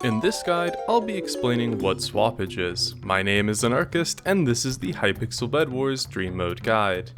In this guide, I'll be explaining what swappage is. My name is Anarchist, and this is the Hypixel Bedwars Dream Mode Guide.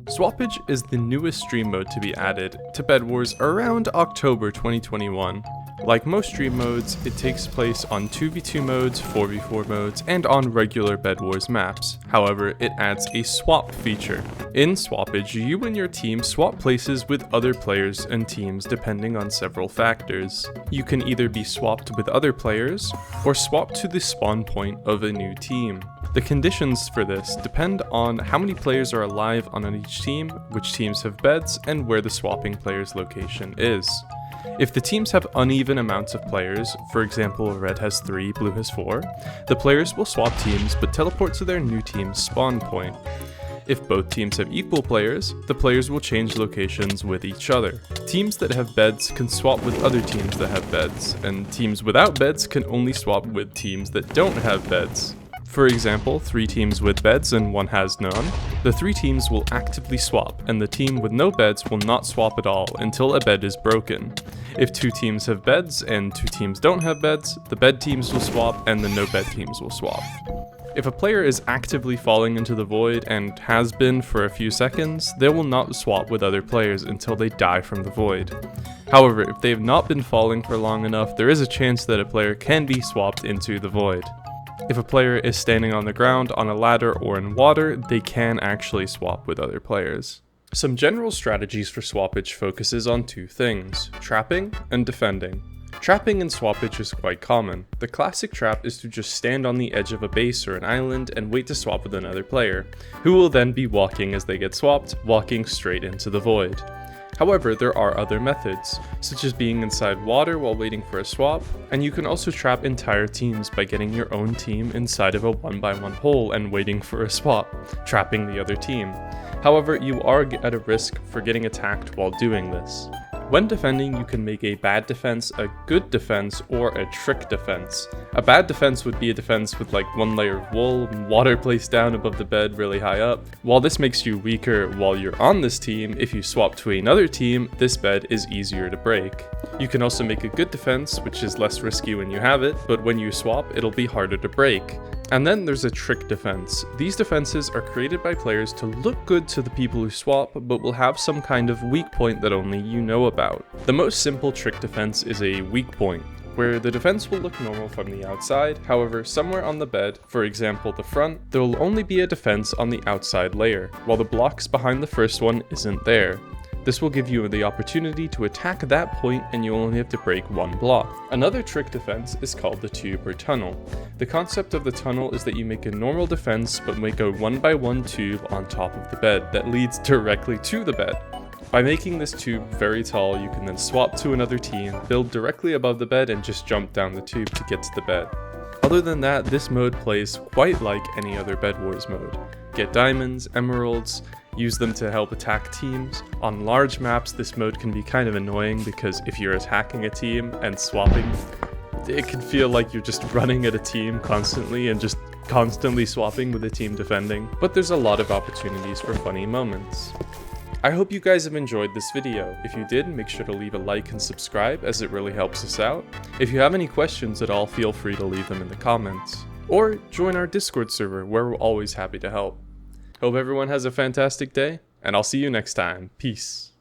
Swappage is the newest stream mode to be added to Bedwars around October 2021. Like most stream modes, it takes place on 2v2 modes, 4v4 modes, and on regular Bedwars maps. However, it adds a swap feature. In Swappage, you and your team swap places with other players and teams depending on several factors. You can either be swapped with other players, or swap to the spawn point of a new team. The conditions for this depend on how many players are alive on each team, which teams have beds, and where the swapping player's location is. If the teams have uneven amounts of players, for example red has 3, blue has 4, the players will swap teams but teleport to their new team's spawn point. If both teams have equal players, the players will change locations with each other. Teams that have beds can swap with other teams that have beds, and teams without beds can only swap with teams that don't have beds. For example, 3 teams with beds and 1 has none. The 3 teams will actively swap, and the team with no beds will not swap at all until a bed is broken. If 2 teams have beds and 2 teams don't have beds, the bed teams will swap and the no bed teams will swap. If a player is actively falling into the void and has been for a few seconds, they will not swap with other players until they die from the void. However, if they have not been falling for long enough, there is a chance that a player can be swapped into the void. If a player is standing on the ground, on a ladder, or in water, they can actually swap with other players. Some general strategies for swappage focuses on 2 things, trapping and defending. Trapping in swappage is quite common. The classic trap is to just stand on the edge of a base or an island and wait to swap with another player, who will then be walking as they get swapped, walking straight into the void. However, there are other methods, such as being inside water while waiting for a swap, and you can also trap entire teams by getting your own team inside of a 1x1 hole and waiting for a swap, trapping the other team. However, you are at a risk for getting attacked while doing this. When defending, you can make a bad defense, a good defense, or a trick defense. A bad defense would be a defense with like 1 layer of wool, water placed down above the bed really high up. While this makes you weaker while you're on this team, if you swap to another team, this bed is easier to break. You can also make a good defense, which is less risky when you have it, but when you swap, it'll be harder to break. And then there's a trick defense. These defenses are created by players to look good to the people who swap, but will have some kind of weak point that only you know about. The most simple trick defense is a weak point, where the defense will look normal from the outside. However, somewhere on the bed, for example the front, there will only be a defense on the outside layer, while the blocks behind the first one isn't there. This will give you the opportunity to attack that point, and you only have to break 1 block. Another trick defense is called the tube or tunnel. The concept of the tunnel is that you make a normal defense but make a 1x1 tube on top of the bed that leads directly to the bed. By making this tube very tall, you can then swap to another team, build directly above the bed, and just jump down the tube to get to the bed. Other than that, this mode plays quite like any other Bedwars mode. Get diamonds, emeralds, use them to help attack teams. On large maps, this mode can be kind of annoying because if you're attacking a team and swapping, it can feel like you're just running at a team constantly and just constantly swapping with the team defending. But there's a lot of opportunities for funny moments. I hope you guys have enjoyed this video. If you did, make sure to leave a like and subscribe as it really helps us out. If you have any questions at all, feel free to leave them in the comments. Or join our Discord server where we're always happy to help. Hope everyone has a fantastic day, and I'll see you next time. Peace.